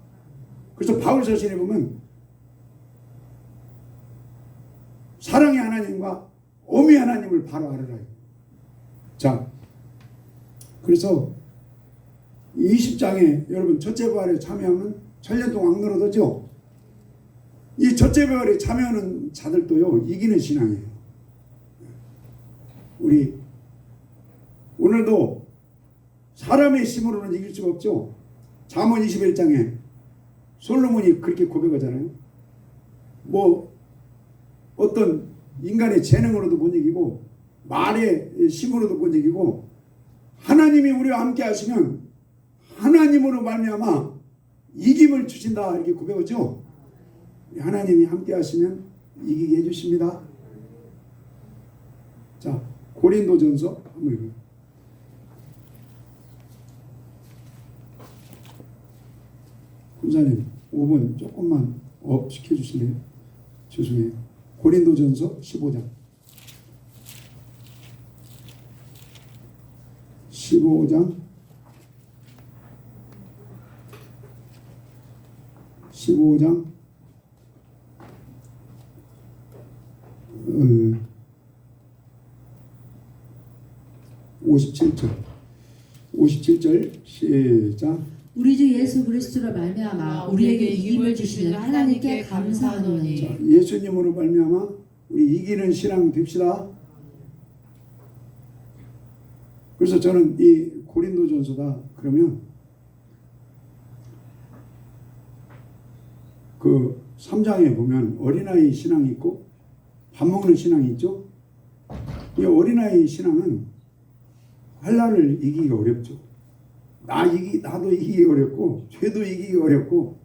그래서 바울 서신에 보면 사랑의 하나님과 어미의 하나님을 바로 알아라. 자, 그래서 20장에 여러분 첫째 부활에 참여하면 천년동안 악노릇하죠. 이 첫째 부활에 참여하는 자들도요, 이기는 신앙이에요. 우리 오늘도 사람의 힘으로는 이길 수가 없죠. 잠언 21장에 솔로몬이 그렇게 고백하잖아요. 뭐 어떤 인간의 재능으로도 못 이기고 말의 힘으로도 못 이기고, 하나님이 우리와 함께 하시면 하나님으로 말미암아 이김을 주신다, 이렇게 고백하죠. 하나님이 함께 하시면 이기게 해주십니다. 자, 고린도전서 한번 읽어요. 군사님 5분 조금만 업 시켜주실래요? 죄송해요. 고린도전서 15장 15장 57절 시작. 우리 주 예수 그리스도로 말미암아 우리에게 이김을 주시는 하나님께 감사하노니. 자, 예수님으로 말미암아 우리 이기는 신앙 됩시다. 그래서 저는 이 고린도전서다 그러면 그 3장에 보면 어린아이 신앙이 있고 밥 먹는 신앙이 있죠. 이 어린아이 신앙은 환난을 이기기가 어렵죠. 나도 이기기 어렵고 죄도 이기기 어렵고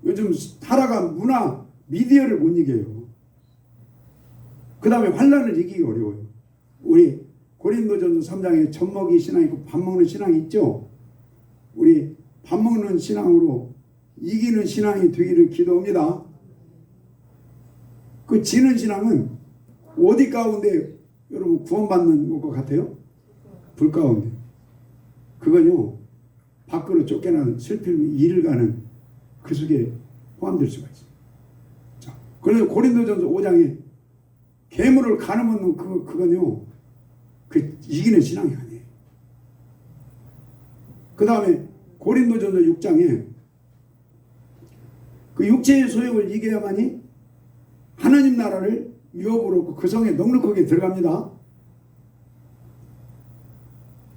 요즘 타락한 문화 미디어를 못 이겨요. 그 다음에 환난을 이기기 어려워요. 우리 고린도전서 3장에 젖먹이 신앙 있고 밥 먹는 신앙이 있죠. 우리 밥 먹는 신앙으로 이기는 신앙이 되기를 기도합니다. 그 지는 신앙은 어디 가운데 여러분 구원받는 것 같아요? 불 가운데. 그건요 밖으로 쫓겨나는 슬픔이 이를 가는 그 속에 포함될 수가 있어요. 자, 그래서 고린도전서 5장에 괴물을 가늠하는 그건요 그 이기는 신앙이 아니에요. 그 다음에 고린도전서 6장에 그 육체의 소욕을 이겨야만이 하나님 나라를 유업으로 그 성에 넉넉하게 들어갑니다.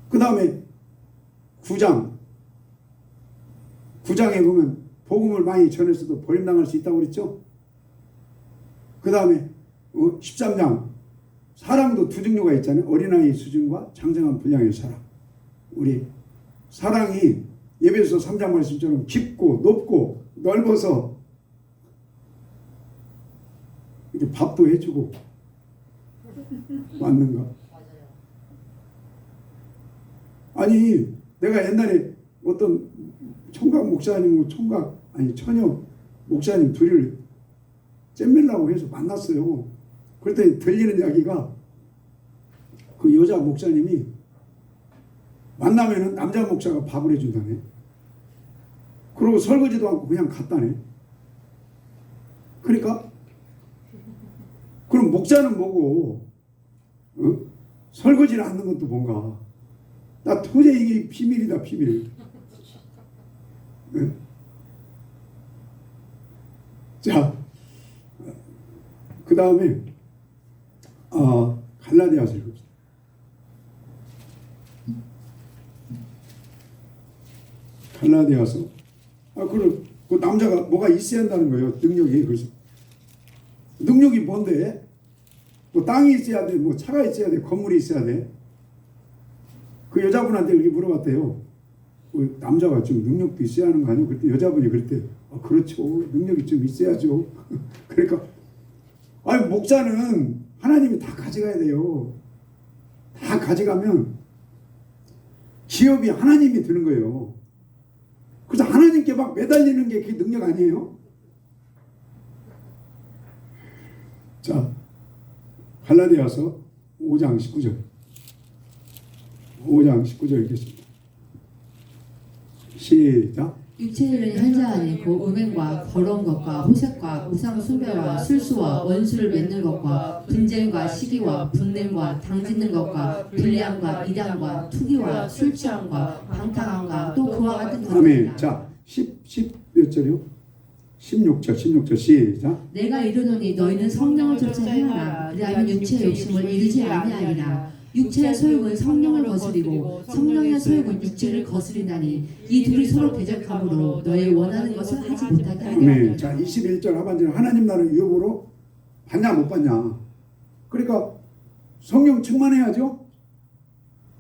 그 다음에 9장에 보면 복음을 많이 전했어도 버림당할 수 있다고 그랬죠. 그 다음에 13장 사랑도 두 종류가 있잖아요. 어린아이 수준과 장성한 분량의 사랑. 우리 사랑이 에베소 3장 말씀처럼 깊고 높고 넓어서 이렇게 밥도 해주고 맞는가? 아니 내가 옛날에 어떤 총각 목사님 처녀 목사님 둘을 잼밀라고 해서 만났어요. 그랬더니 들리는 이야기가 그 여자 목사님이 만나면은 남자 목사가 밥을 해준다네. 그리고 설거지도 않고 그냥 갔다네. 그러니까 그럼 목자는 뭐고 설거지를 하는 것도 뭔가 나 도저히 이게 비밀이다 비밀. 자, 그 다음에 갈라디아서 읽읍시다. 갈라디아서 그 남자가 뭐가 있어야 한다는 거예요. 능력이. 그래서 능력이 뭔데? 뭐 땅이 있어야 돼, 뭐 차가 있어야 돼, 건물이 있어야 돼. 그 여자분한테 이렇게 물어봤대요. 그 남자가 좀 능력도 있어야 하는 거 아니에요? 그때 여자분이 그랬대. 그렇죠. 능력이 좀 있어야죠. 그러니까 아니 목자는 하나님이 다 가져가야 돼요. 다 가져가면 기업이 하나님이 드는 거예요. 그래서 하나님께 막 매달리는 게 그게 능력 아니에요? 자, 갈라디아서 5장 19절. 5장 19절 읽겠습니다. 시작. 육체의 일은 현재 아니고 음행과 더러운 것과 호색과 우상 숭배와 술수와 원수를 맺는 것과 분쟁과 시기와 분냄과 당짓는 것과 불리함과 이단과 투기와 술 취함과 방탕함과 또 그와 같은 아멘. 자, 10 몇 절이요? 16절 시작. 내가 이르노니 너희는 성령을 쫓아 행하라. 그리하면 육체의 욕심을 이루지 아니하리라. 육체의 소욕은 성령을 거스리고 성령의 소욕은 육체를 거스리나니 이 둘이 서로 대적함으로 너희 원하는 것을 하지 못하게 하리라. 아멘. 자, 21절 하반절에 하나님 나라를 유업으로 받냐 못 받냐. 그러니까 성령 충만해야죠.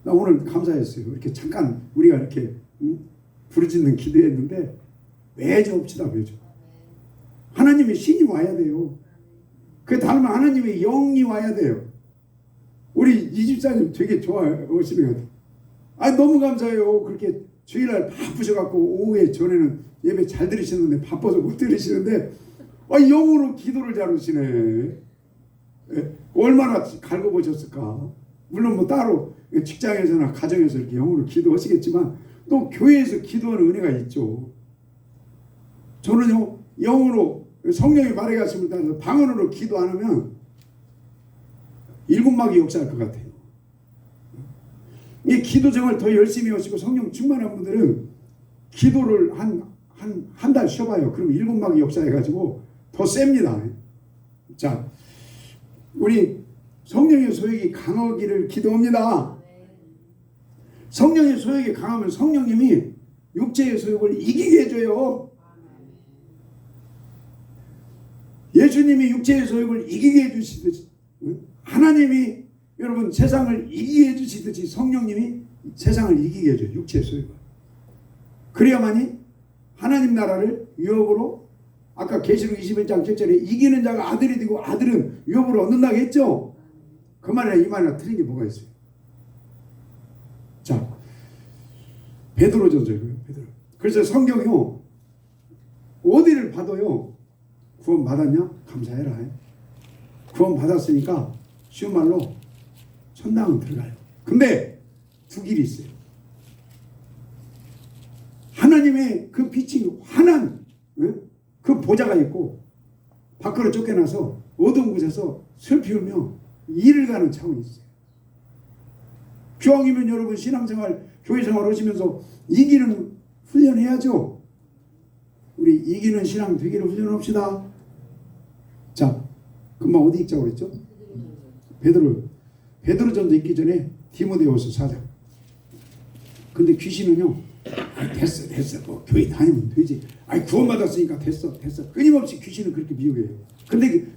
나 오늘 감사했어요. 이렇게 잠깐 우리가 이렇게 부르짖는 기도했는데 매주 옵시다 매주. 하나님의 신이 와야 돼요. 그 다음에 하나님의 영이 와야 돼요. 우리 이 집사님 되게 좋아하시는 것 같아요. 너무 감사해요. 그렇게 주일날 바쁘셔갖고 오후에 전에는 예배 잘 들으시는데 바빠서 못 들으시는데 영으로 기도를 잘하시네. 얼마나 갈고 보셨을까. 물론 뭐 따로 직장에서나 가정에서 이렇게 영으로 기도하시겠지만 또 교회에서 기도하는 은혜가 있죠. 저는요 영으로 성령이 말해가심을 따라서 방언으로 기도 안 하면 일곱마귀 역사할 것 같아요. 이 기도 정말 더 열심히 하시고 성령 충만한 분들은 기도를 한 달 쉬어봐요. 그럼 7막이 역사해가지고 더 셉니다. 자, 우리 성령의 소욕이 강하기를 기도합니다. 성령의 소욕이 강하면 성령님이 육체의 소욕을 이기게 해줘요. 예수님이 육체의 소욕을 이기게 해주시듯이 하나님이 여러분 세상을 이기게 해주시듯이 성령님이 세상을 이기게 해줘요. 육체의 소욕을. 그래야만이 하나님 나라를 유업으로 아까 계시록 21장 7절에 이기는 자가 아들이 되고 아들은 유업으로 얻는다고 했죠. 그 말이나 이 말이나 틀린 게 뭐가 있어요. 자, 베드로전서예요. 베드로. 그래서 성경이요 어디를 봐도요 구원 받았냐? 감사해라. 구원 받았으니까 쉬운 말로 천당은 들어가요. 근데 두 길이 있어요. 하나님의 그 빛이 환한 그 보좌가 있고 밖으로 쫓겨나서 어두운 곳에서 슬피 울며 일을 가는 차원이 있어요. 교황이면 여러분 신앙생활 교회생활 하시면서 이기는 훈련해야죠. 우리 이기는 신앙 되기를 훈련합시다. 자, 금방 어디 읽자고 그랬죠? 베드로전서 읽기 전에 디모데후서 4장. 근데 귀신은요 됐어 뭐 교회 다니면 되지, 구원받았으니까 됐어 끊임없이 귀신은 그렇게 미혹해요. 근데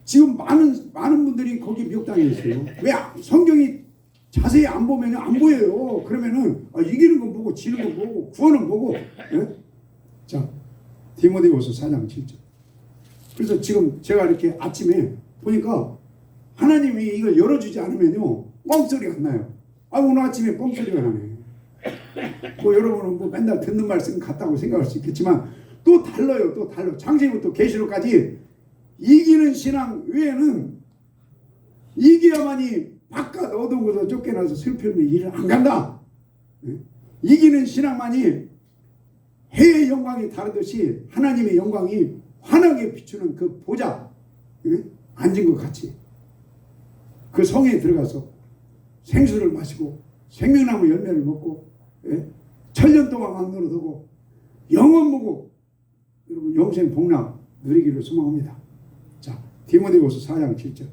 지금 많은 분들이 거기 미혹당해 있어요. 왜? 성경이 자세히 안 보면 안 보여요. 그러면은 이기는 건 보고 지는 건 보고 구원은 보고. 자, 디모데후서 4장 7절. 그래서 지금 제가 이렇게 아침에 보니까 하나님이 이걸 열어주지 않으면요 뻥소리가 안 나요. 오늘 아침에 뻥소리가 나네. 여러분은 뭐 맨날 듣는 말씀 같다고 생각할 수 있겠지만 또 달라요. 또 달라. 창세기부터 계시록까지 이기는 신앙 외에는 이겨야만이 바깥 어두운 곳에서 쫓겨나서 슬픔의 일을 안 간다. 이기는 신앙만이 해의 영광이 다르듯이 하나님의 영광이 환하게 비추는 그 보좌 앉은 것 같이 그 성에 들어가서 생수를 마시고 생명나무 열매를 먹고 천년 동안 왕노릇 하고 영원 보고 여러분 영생 복락 누리기를 소망합니다. 자, 디모데후서 4장 7절.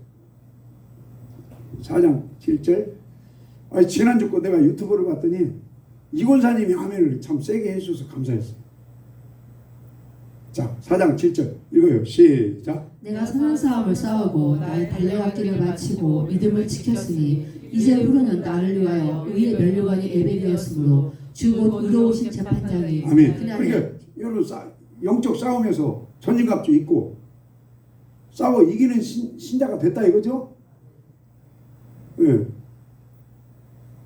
4장 7절. 지난주 거 내가 유튜브를 봤더니 이권사님이 아멘을 참 세게 해주셔서 감사했어요. 자, 4장 7절 읽어요. 시작. 내가 선한 싸움을 싸우고 나의 달려왔기를 마치고 믿음을 지켰으니 이제 후로는 나를 위하여 의의 면류관이 예배되었으므로 주 곧 의로우신 재판장이 아멘. 그러니까 여러분 영적 싸움에서 전진갑주 있고 싸워 이기는 신자가 됐다 이거죠? 예.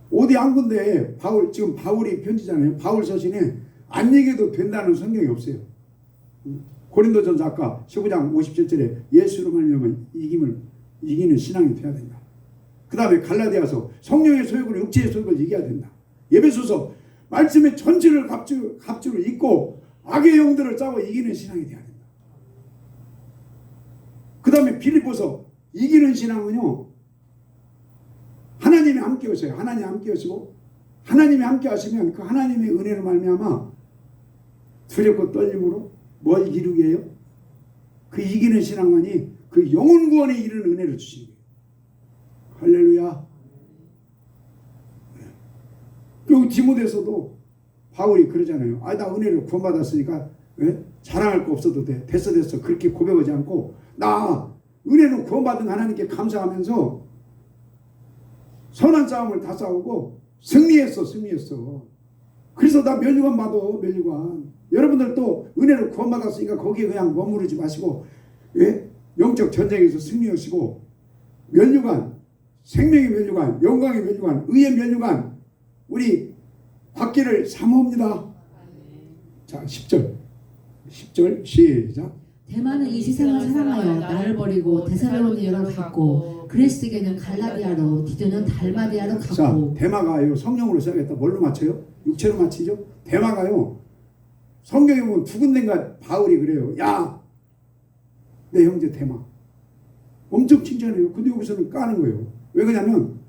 어디 한 군데 지금 바울이 편지잖아요. 바울 서신에 안 얘기해도 된다는 성경이 없어요. 고린도전서 아까 15장 57절에 예수로 말미암아 이기는 신앙이 돼야 된다. 그 다음에 갈라디아서 성령의 소욕으로 육체의 소욕을 이겨야 된다. 에베소서 말씀의 전체를 갑주로 잊고 악의 영들을 싸워 이기는 신앙이 돼야 된다. 그 다음에 빌립보서 이기는 신앙은요 하나님이 함께 하셔요. 하나님이 함께 하시고 하나님이 함께 하시면 그 하나님의 은혜로 말미암아 두렵고 떨림으로 뭘 이루게 해요? 그 이기는 신앙만이 그 영혼 구원에 이르는 은혜를 주시는 거예요. 할렐루야. 여기 디모데서도 바울이 그러잖아요. 나 은혜를 구원받았으니까 자랑할 거 없어도 돼. 됐어 그렇게 고백하지 않고 나 은혜는 구원받은 하나님께 감사하면서 선한 싸움을 다 싸우고 승리했어. 그래서 나 면류관 받아. 면류관. 여러분들도 은혜를 구원받았으니까 거기에 그냥 머무르지 마시고 영적 전쟁에서 승리하시고 면류관, 생명의 면류관, 영광의 면류관, 의의 면류관 우리 받기를 사모합니다. 자, 10절 시작. 대만은 이 세상을 사랑하여 나를 버리고 데살로니가로 갔고 그리스도께는 갈라디아로 디도는 달마디아로 갔고. 자, 대마가요 성령으로 시작했다. 뭘로 맞춰요? 육체로 맞히죠? 대마가요 성경에 보면 두 군데인가 바울이 그래요. 야, 내 형제 대마. 엄청 칭찬해요. 근데 여기서는 까는 거예요. 왜 그러냐면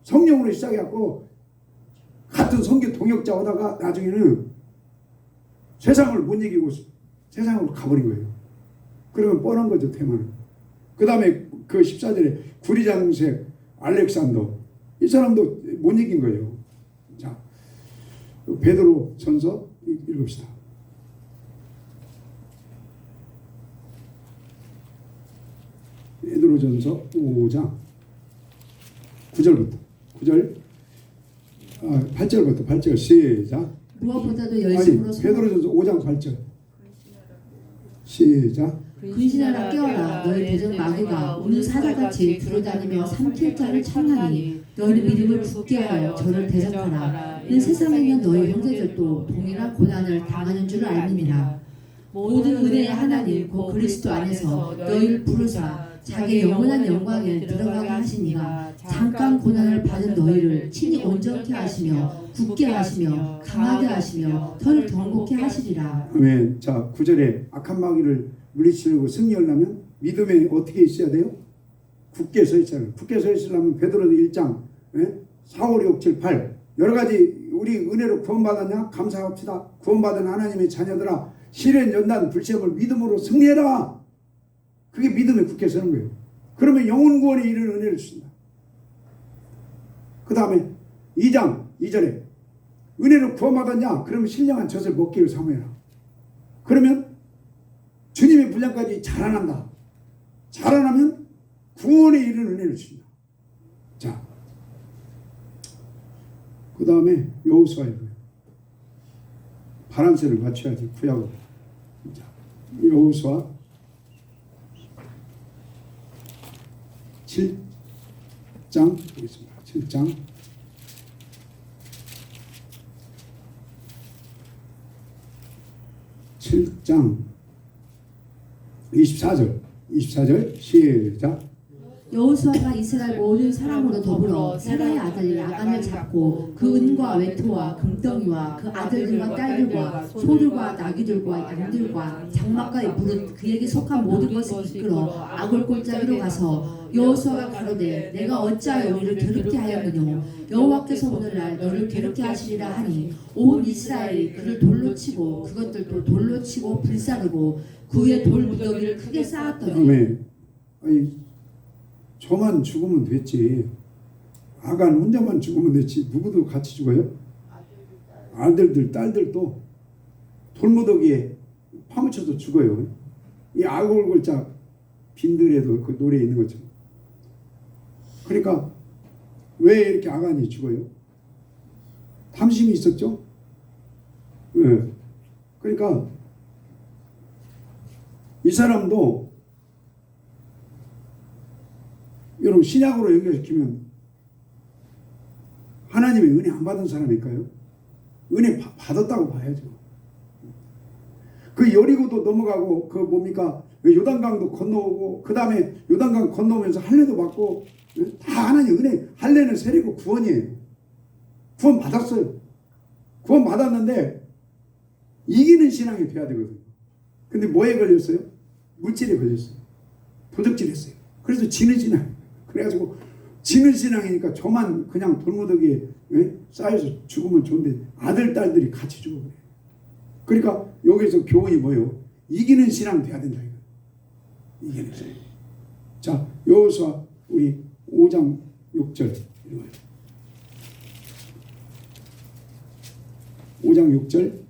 성령으로 시작해갖고 같은 성교 동역자 하다가 나중에는 세상을 못 이기고 세상으로 가버린 거예요. 그러면 뻔한 거죠, 테마는. 그 다음에 그 14절에 구리장색 알렉산더, 이 사람도 못 이긴 거예요. 자, 베드로 전서 읽읍시다. 베드로 전서 5장 9절부터 8절부터 8절 시작. 무엇보다도 열심으로 베드로전서 5장 8절 시작. 근신하라 깨어라 너희 대적 마귀가 오늘 사자같이 들어다니며 삼킬 자를 찾나니 너희는 믿음을 굳게 하여 저를 대적하라. 이는 세상에 있는 너희 형제들도 동일한 고난을 당하는 줄 알미니라. 모든 은혜의 하나님 곧 그리스도 안에서 너희를 부르사 자기의 영원한 영광에 들어가게 하시니가 잠깐 고난을 받은 너희를 친히 온전케 하시며 굳게 하시며 강하게 하시며 털을 덩곡케 하시리라. 아멘. 자, 9절에 악한 마귀를 물리치려고 승리하려면 믿음에 어떻게 있어야 돼요? 굳게 서 있어야 돼요. 굳게 서 있으려면 베드로 1장 4, 5, 6, 7, 8 여러 가지 우리 은혜로 구원받았냐? 감사합시다. 구원받은 하나님의 자녀들아 시련, 연단, 불시험을 믿음으로 승리해라. 그게 믿음에 굳게 서는 거예요. 그러면 영혼 구원에 이르는 은혜를 주신다. 그 다음에 2장 2절에 은혜로 구원받았냐? 그러면 신령한 젖을 먹기를 사모해라. 그러면 주님의 분량까지 자라난다. 자라나면 구원에 이르는 은혜를 주신다. 자, 그 다음에 여호수아예요. 바람새를 맞춰야지 구약으로. 자, 여호수아 7장 보겠습니다. 7장 7장 24절 시작. 여호수아가 이스라엘 모든 사람으로 더불어 세라의 아들 야간을 잡고 그 은과 외토와 금덩이와 그 아들들과 딸들과 소들과 나귀들과 양들과 장막과 무릇 그에게 속한 모든 것을 이끌어 아골 골짜기로 가서 여호수아가 가로되 내가 어찌하여 우리를 괴롭게 하였느뇨 여호와께서 오늘날 너를 괴롭게 하시리라 하니 온 이스라엘이 그를 돌로 치고 그것들도 돌로 치고 불사르고 그 위에 돌 무더기를 크게 쌓았더니. 아멘. 아니, 저만 죽으면 됐지. 아간 혼자만 죽으면 됐지. 누구도 같이 죽어요? 아들들, 딸들도 돌무더기에 파묻혀서 죽어요. 이 아골골짜 빈들에도 그 노래에 있는 것처럼. 그러니까 왜 이렇게 아간이 죽어요? 탐심이 있었죠? 왜? 그러니까 이 사람도 여러분 신약으로 연결시키면 하나님의 은혜 안 받은 사람일까요? 은혜 받았다고 봐야죠. 그 여리고도 넘어가고 그 뭡니까 요단강도 건너오고 그 다음에 요단강 건너오면서 할례도 받고 다 하나님 은혜. 할례는 세례고 구원이에요. 구원 받았어요. 구원 받았는데 이기는 신앙이 돼야 되거든요. 근데 뭐에 걸렸어요? 물질에 걸렸어요. 도적질했어요. 그래서 지는 신앙. 그래가지고 지는 신앙이니까 저만 그냥 돌무더기에 쌓여서 죽으면 좋은데 아들 딸들이 같이 죽어버려요. 그러니까 여기서 교훈이 뭐예요? 이기는 신앙 돼야 된다. 이기는 신앙. 자, 여호수아 우리 5장 6절 읽어요. 5장 6절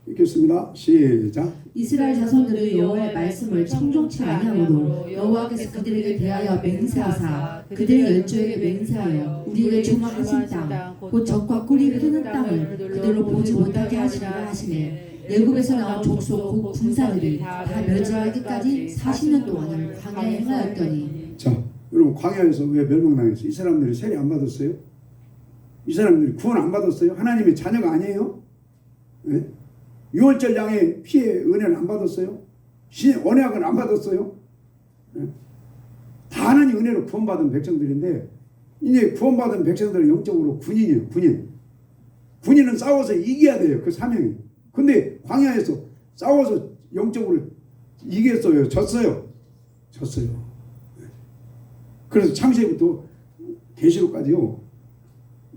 읽겠습니다. 시작. 이스라엘 자손들의 여호와의 말씀을 청종치 아니하므로 여호와께서 그들에게 대하여 맹세하사 그들의 열조에게 맹세하여 우리에게 주목하신 땅 곧 적과 꿀이 흐르는 땅을 그들로 보지 못하게 하시리라 하시매 애굽에서 나온 족속 곧 군사들이 다 멸절하기까지 40년 동안을 광야에 행하였더니. 자, 여러분 광야에서 왜 멸망당했어요? 이 사람들이 세례 안 받았어요? 이 사람들이 구원 안 받았어요? 하나님의 자녀가 아니에요? 네? 유월절 양의 피의 은혜를 안 받았어요? 언약을 안 받았어요? 네? 다 하나님 은혜로 구원받은 백성들인데 이제 구원받은 백성들은 영적으로 군인이에요. 군인은 싸워서 이겨야 돼요. 그 사명이. 근데 광야에서 싸워서 영적으로 이겼어요? 졌어요? 네. 그래서 창세기부터 계시록까지요.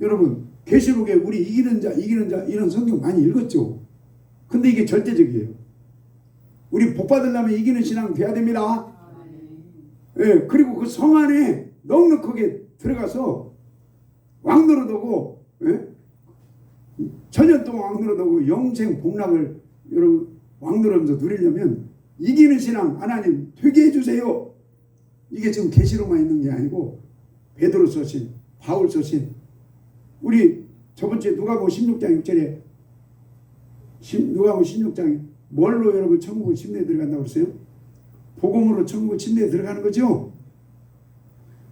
여러분 계시록에 우리 이기는 자 이런 성경 많이 읽었죠? 근데 이게 절대적이에요. 우리 복 받으려면 이기는 신앙 돼야 됩니다. 예, 그리고 그 성 안에 넉넉하게 들어가서 왕노릇하고, 예? 천년 동안 왕노릇하고 영생 복락을 여러분 왕노릇하면서 누리려면 이기는 신앙 하나님 되게 해주세요. 이게 지금 계시로만 있는 게 아니고 베드로 서신, 바울 서신, 우리 저번주에 누가복음 16장 6절에 누가복음 16장에 뭘로 여러분 천국은 침례에 들어간다고 그랬어요? 복음으로 천국은 침례에 들어가는 거죠.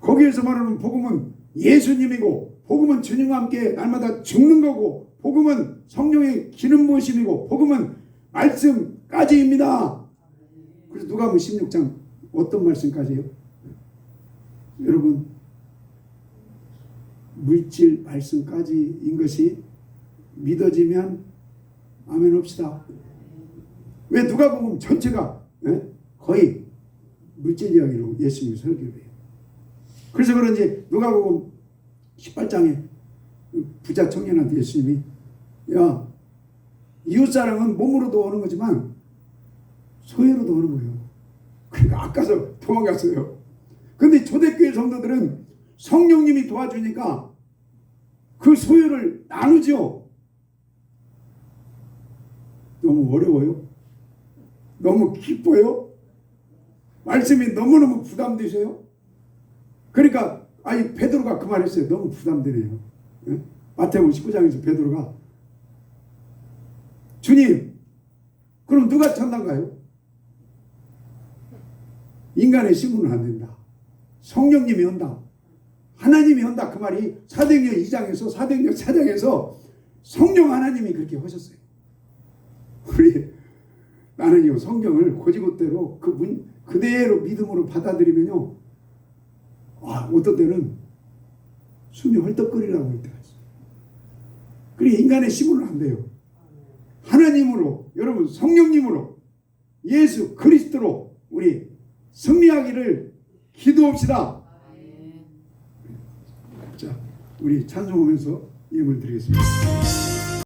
거기에서 말하는 복음은 예수님이고, 복음은 주님과 함께 날마다 죽는 거고, 복음은 성령의 기름 부으심이고, 복음은 말씀까지입니다. 그래서 누가복음 16장 어떤 말씀까지예요? 여러분, 물질 말씀까지인 것이 믿어지면 아멘 합시다. 왜 누가복음 전체가 거의 물질 이야기로 예수님이 설교를 해요. 그래서 그런지 누가복음 18장에 부자 청년한테 예수님이 야, 이웃사랑은 몸으로도 오는 거지만 소유로도 오는 거예요. 그러니까 아까서 도망갔어요. 근데 초대교회 성도들은 성령님이 도와주니까 그 소유를 나누죠. 너무 어려워요? 너무 기뻐요? 말씀이 너무너무 부담되세요? 그러니까 아니 베드로가 그 말했어요. 너무 부담되네요. 예? 마태복음 19장에서 베드로가 주님, 그럼 누가 천당 가요? 인간의 신분은 안 된다. 성령님이 온다. 하나님이 온다. 그 말이 사도행전 2장에서 사도행전 4장에서 성령 하나님이 그렇게 하셨어요. 우리 나는 이 성경을 고지고대로 그대로 믿음으로 받아들이면요, 어떤 때는 숨이 헐떡거리라고 할 때가 있어요. 그래 인간의 힘으로는 안 돼요. 하나님으로, 여러분 성령님으로, 예수 그리스도로 우리 승리하기를 기도합시다. 자, 우리 찬송하면서 예물 드리겠습니다.